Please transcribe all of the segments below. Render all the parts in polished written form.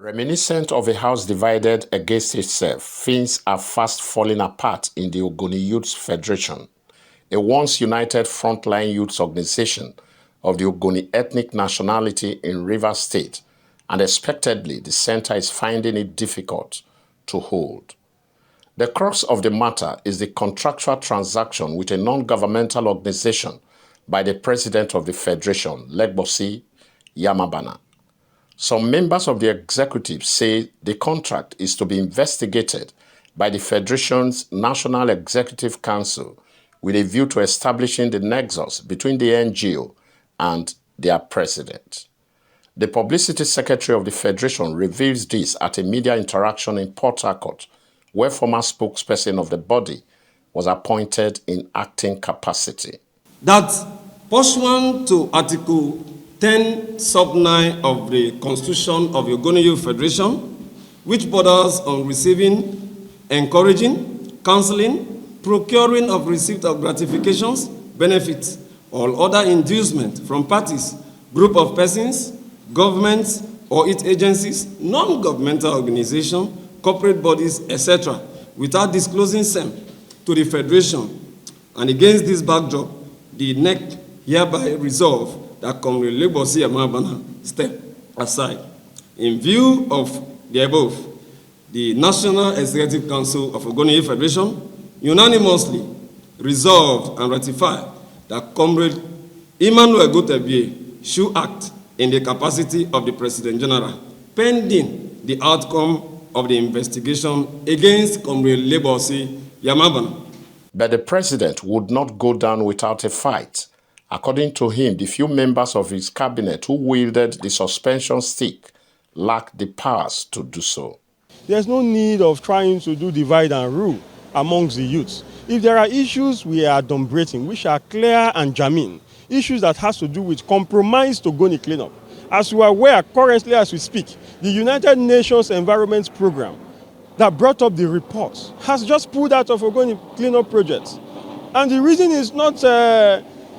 Reminiscent of a house divided against itself, things are fast falling apart in the Ogoni Youths Federation, a once united frontline youth organization of the Ogoni ethnic nationality in Rivers State, and expectedly the center is finding it difficult to hold. The crux of the matter is the contractual transaction with a non-governmental organization by the president of the federation, Legbosi Yamabana. Some members of the executive say the contract is to be investigated by the Federation's National Executive Council with a view to establishing the nexus between the NGO and their president. The Publicity Secretary of the Federation reveals this at a media interaction in Port Harcourt, where former spokesperson of the body was appointed in acting capacity. That pursuant to Article 10 sub 9 of the Constitution of the Ogoni Youth Federation, which borders on receiving, encouraging, counseling, procuring of receipt of gratifications, benefits, or other inducement from parties, group of persons, governments or its agencies, non-governmental organizations, corporate bodies, etc., without disclosing them to the Federation. And against this backdrop, the NEC hereby resolve that Comrade Legbosi Yamabana step aside. In view of the above, the National Executive Council of Ogoni Youth Federation unanimously resolved and ratified that Comrade Emmanuel Gotebie should act in the capacity of the President General, pending the outcome of the investigation against Comrade Legbosi Yamabana. But the president would not go down without a fight. According to him, the few members of his cabinet who wielded the suspension stick lacked the powers to do so. There's no need of trying to do divide and rule amongst the youths. If there are issues we are adumbrating, which are clear and germane, issues that has to do with compromise to Ogoni cleanup. As we are aware, currently as we speak, the United Nations Environment Program that brought up the report has just pulled out of Ogoni cleanup projects. And the reason is not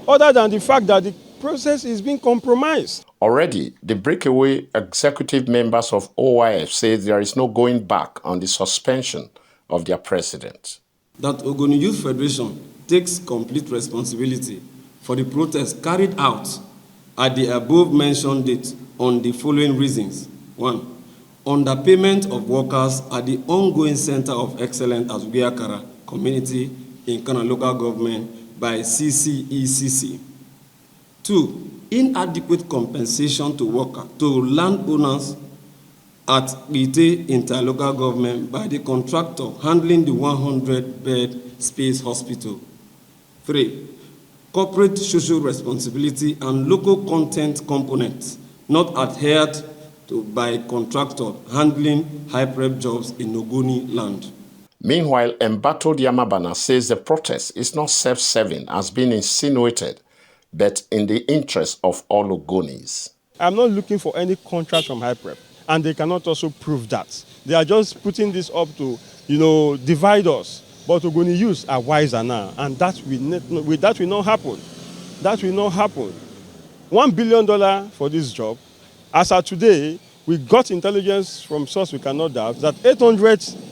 other than the fact that the process is being compromised. Already, the breakaway executive members of OYF say there is no going back on the suspension of their president. That Ogoni Youth Federation takes complete responsibility for the protests carried out at the above-mentioned date on the following reasons. 1. Underpayment of workers at the ongoing Center of Excellence at Ugiakara community in Kana local government by CCECC. 2. Inadequate compensation to landowners at Ite interlocal government by the contractor handling the 100-bed space hospital. 3. Corporate social responsibility and local content components not adhered to by contractor handling high-prep jobs in Ogoni land. Meanwhile, Embattled Yamabana says the protest is not self-serving as being insinuated, but in the interest of all Ogonis. I'm not looking for any contract from High-Prep, and they cannot also prove that. They are just putting this up to, divide us. But Ogoni youths are wiser now, and that will not happen. That will not happen. $1 billion for this job. As of today, we got intelligence from source we cannot doubt that $800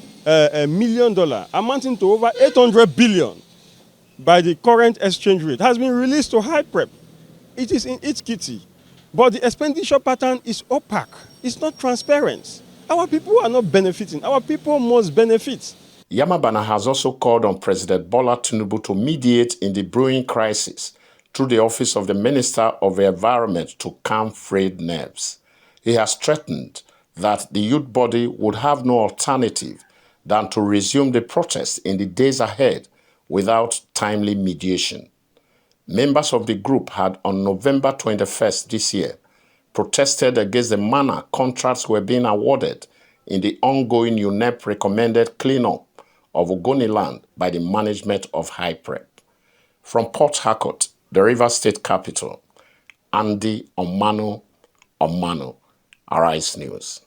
million, amounting to over 800 billion by the current exchange rate, has been released to High-Prep. It is in its kitty. But the expenditure pattern is opaque. It's not transparent. Our people are not benefiting. Our people must benefit. Yamabana has also called on President Bola Tinubu to mediate in the brewing crisis through the office of the Minister of the Environment to calm frayed nerves. He has threatened that the youth body would have no alternative than to resume the protest in the days ahead without timely mediation. Members of the group had on November 21st this year protested against the manner contracts were being awarded in the ongoing UNEP-recommended cleanup of Ogoni land by the management of High-Prep. From Port Harcourt, the Rivers State capital, Andy Omano, Arise News.